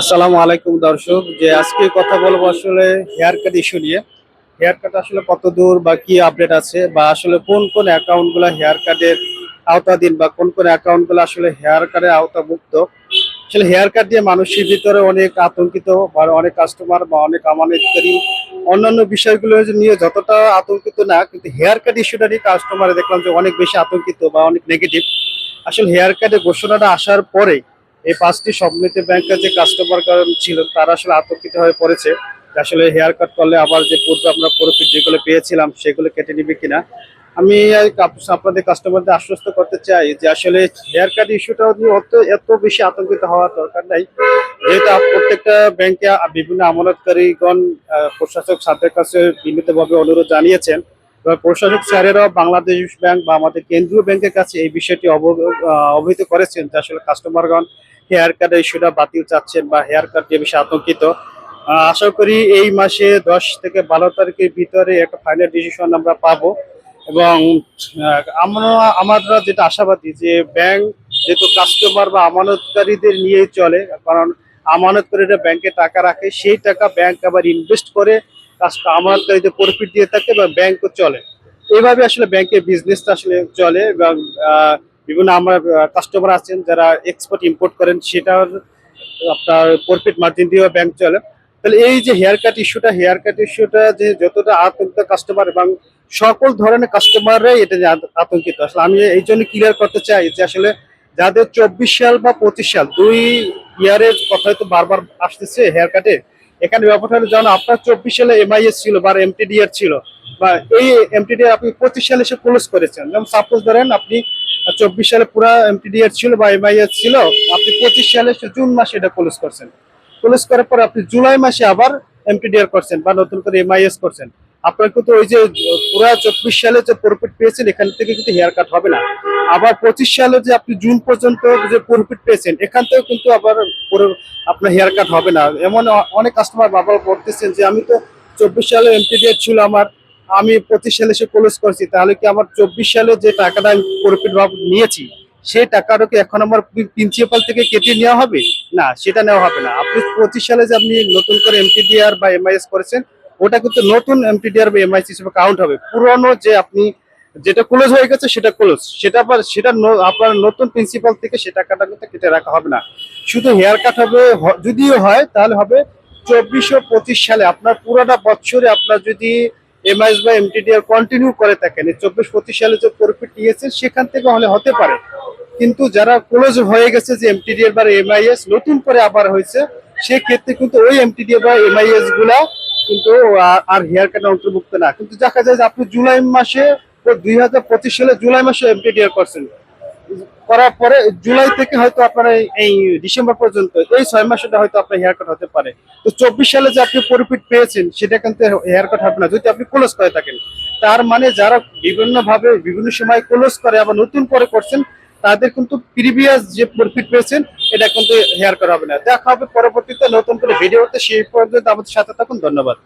আসসালামু আলাইকুম দর্শক, যে আজকে কথা বলবো আসলে হেয়ার কাট ইস্যু নিয়ে। হেয়ার কাট আসলে কত দূর বা কি আপডেট আছে, বা আসলে কোন কোন অ্যাকাউন্ট গুলো হেয়ার কাটের আওতাধীন, বা কোন কোন অ্যাকাউন্ট গুলো আসলে হেয়ার কাটের আওতামুক্ত। আসলে হেয়ার কাট দিয়ে মানুষের ভিতরে অনেক আতঙ্কিত, বা অনেক কাস্টমার বা অনেক আমানতকারী অন্যান্য বিষয়গুলো নিয়ে যতটা আতঙ্কিত না, কিন্তু হেয়ার কাট ইস্যুটা নিয়ে কাস্টমার দেখলাম যে অনেক বেশি আতঙ্কিত বা অনেক নেগেটিভ। আসলে হেয়ার কাটের ঘোষণাটা আসার পরে এই 5টি সমৃদ্ধি ব্যাংকের যে কাস্টমার ছিল তারা আসলে আতঙ্কিত হয়ে পড়েছে যে আসলে হেয়ার কাট করলে আবার যে পূর্বে আমরা প্রফিট যেগুলো পেয়েছিলাম সেগুলো কেটে নিবে কিনা। আমি আপনাদের কাস্টমারদের আশ্বস্ত করতে চাই যে আসলে হেয়ার কাট ইস্যুটা নিয়ে এত বেশি আতঙ্কিত হওয়ার দরকার নাই। যেহেতু প্রত্যেকটা ব্যাংকে বিভিন্ন আমানতকারীগণ প্রশাসক স্যারদের কাছে বিনীতভাবে অনুরোধ জানিয়েছেন, এবং প্রশাসক স্যারেরাও বাংলাদেশ ব্যাংক বা আমাদের কেন্দ্রীয় ব্যাংকের কাছে এই বিষয়টি অবহিত করেছেন যে আসলে কাস্টমারগণ হেয়ার কাটের ইস্যুটা বাতিল চাচ্ছেন বা হেয়ার কাট যে বিষয়ে আতঙ্কিত। আশা করি এই মাসে 10 থেকে 12 তারিখের ভিতরে একটা ফাইনাল ডিসিশন আমরা পাবো। এবং আমরা যেটা আশাবাদী যে ব্যাংক যেহেতু কাস্টমার বা আমানতকারীদের নিয়েই চলে, কারণ আমানতকারীরা ব্যাংকে টাকা রাখে, সেই টাকা ব্যাংক আবার ইনভেস্ট করে আমানতকারীদের প্রফিট দিয়ে থাকে বা ব্যাংকও চলে। এইভাবে আসলে ব্যাংকের বিজনেসটা আসলে চলে। এবং বিভিন্ন আমার কাস্টমার আছেন যারা এক্সপোর্ট ইম্পোর্ট করেন, সেটার আপনার প্রফিট মার্জিন দিয়েও ব্যাংক চলে। তাহলে এই যে হেয়ার কাট ইস্যুটা যে যতটা আতঙ্কিত কাস্টমার, এবং সকল ধরনের কাস্টমাররাই এটা নিয়ে আতঙ্কিত। আসলে আমি এই জন্য ক্লিয়ার করতে চাই যে আসলে যাদের 24 সাল বা 25 সাল, 2 ইয়ারের কথা তো বারবার আসতেছে হেয়ার কাটে। এখানে ব্যাপারটা হলো, যেমন আপনার 24 সালে এমআইএস ছিল বা এমটিডিআর ছিল, বা এই এমটিডিআর আপনি 25 সালে এসে ক্লোজ করেছেন। যেমন সাপোজ ধরেন আপনি 24 সালে পুরা এমটিডিআর ছিল বা এমআইএস ছিল, আপনি 25 সালে জুন মাসে এটা ক্লোজ করছেন। ক্লোজ করার পর আপনি জুলাই মাসে আবার এমটিডিআর করছেন বা নতুন করে এমআইএস করছেন। আপনার কিন্তু ওই যে পুরা 24 সালে যে প্রফিট পেয়েছেন এখান থেকে কিন্তু হেয়ার কাট হবে না। আবার 25 সালে যে আপনি জুন পর্যন্ত যে প্রফিট পেয়েছেন এখান থেকেও কিন্তু আবার পুরো আপনার হেয়ার কাট হবে না। এমন অনেক কাস্টমার বাবা বলতেছেন যে আমি তো 24 সালে এমটিডিআর ছিল আমার, আমি 25 সালে এসে ক্লোজ করছি, তাহলে কি আমার 24 সালে যে টাকাটা আমি প্রফিট নিয়েছি সেই টাকাটা কি এখন আমার প্রিন্সিপাল থেকে কেটে নেওয়া হবে? না, সেটা নেওয়া হবে না। আপনি 25 সালে যে আপনি নতুন করে এমটিডিআর বা এমআইএস করেছেন, ওটা কিন্তু নতুন এমটিডিআর বা এমআইএস হিসেবে কাউন্ট হবে। পুরনো যে আপনি যেটা ক্লোজ হয়ে গেছে সেটা ক্লোজ, সেটা আবার সেটা আপনার নতুন প্রিন্সিপাল থেকে সে টাকাটা কিন্তু কেটে রাখা হবে না। শুধু হেয়ার কাট হবে, যদিও হয় তাহলে হবে 24 ও 25 সালে। আপনার পুরোটা বছরে আপনার যদি এমআইএস বা এমটিডিআর কন্টিনিউ করে থাকেন, 24-25 সালে যে প্রফিট নিয়েছে সেখান থেকে হলে হতে পারে। কিন্তু যারা ক্লোজ হয়ে গেছে যে এমটিডিআর বা এমআইএস নতুন করে আবার হয়েছে, সেক্ষেত্রে কিন্তু ওই এমটিডিআর বা এমআইএস গুলা কিন্তু আর হেয়ার কাটে অন্তর্ভুক্ত না। কিন্তু দেখা যায় যে আপনি জুলাই মাসে 2025 সালে জুলাই মাসে এমটিডিআর করছেন, করার পরে জুলাই থেকে হয়তো আপনার এই ডিসেম্বর পর্যন্ত এই 6 মাসটা হয়তো আপনার হেয়ার কাট হতে পারে। তো 24 সালে যে আপনি প্রফিট পেয়েছেন সেটা কিন্তু হেয়ার কাট হবে না যদি আপনি ক্লোজ করে থাকেন। তার মানে যারা বিভিন্ন ভাবে বিভিন্ন সময় ক্লোজ করে আবার নতুন করে করছেন, তাদের কিন্তু প্রিভিয়াস যে প্রফিট পেয়েছেন এটা কিন্তু হেয়ার কাট হবে না। দেখা হবে পরবর্তীতে নতুন করে ভিডিওতে, সেই পর্যন্ত আমাদের সাথে থাকুন। ধন্যবাদ।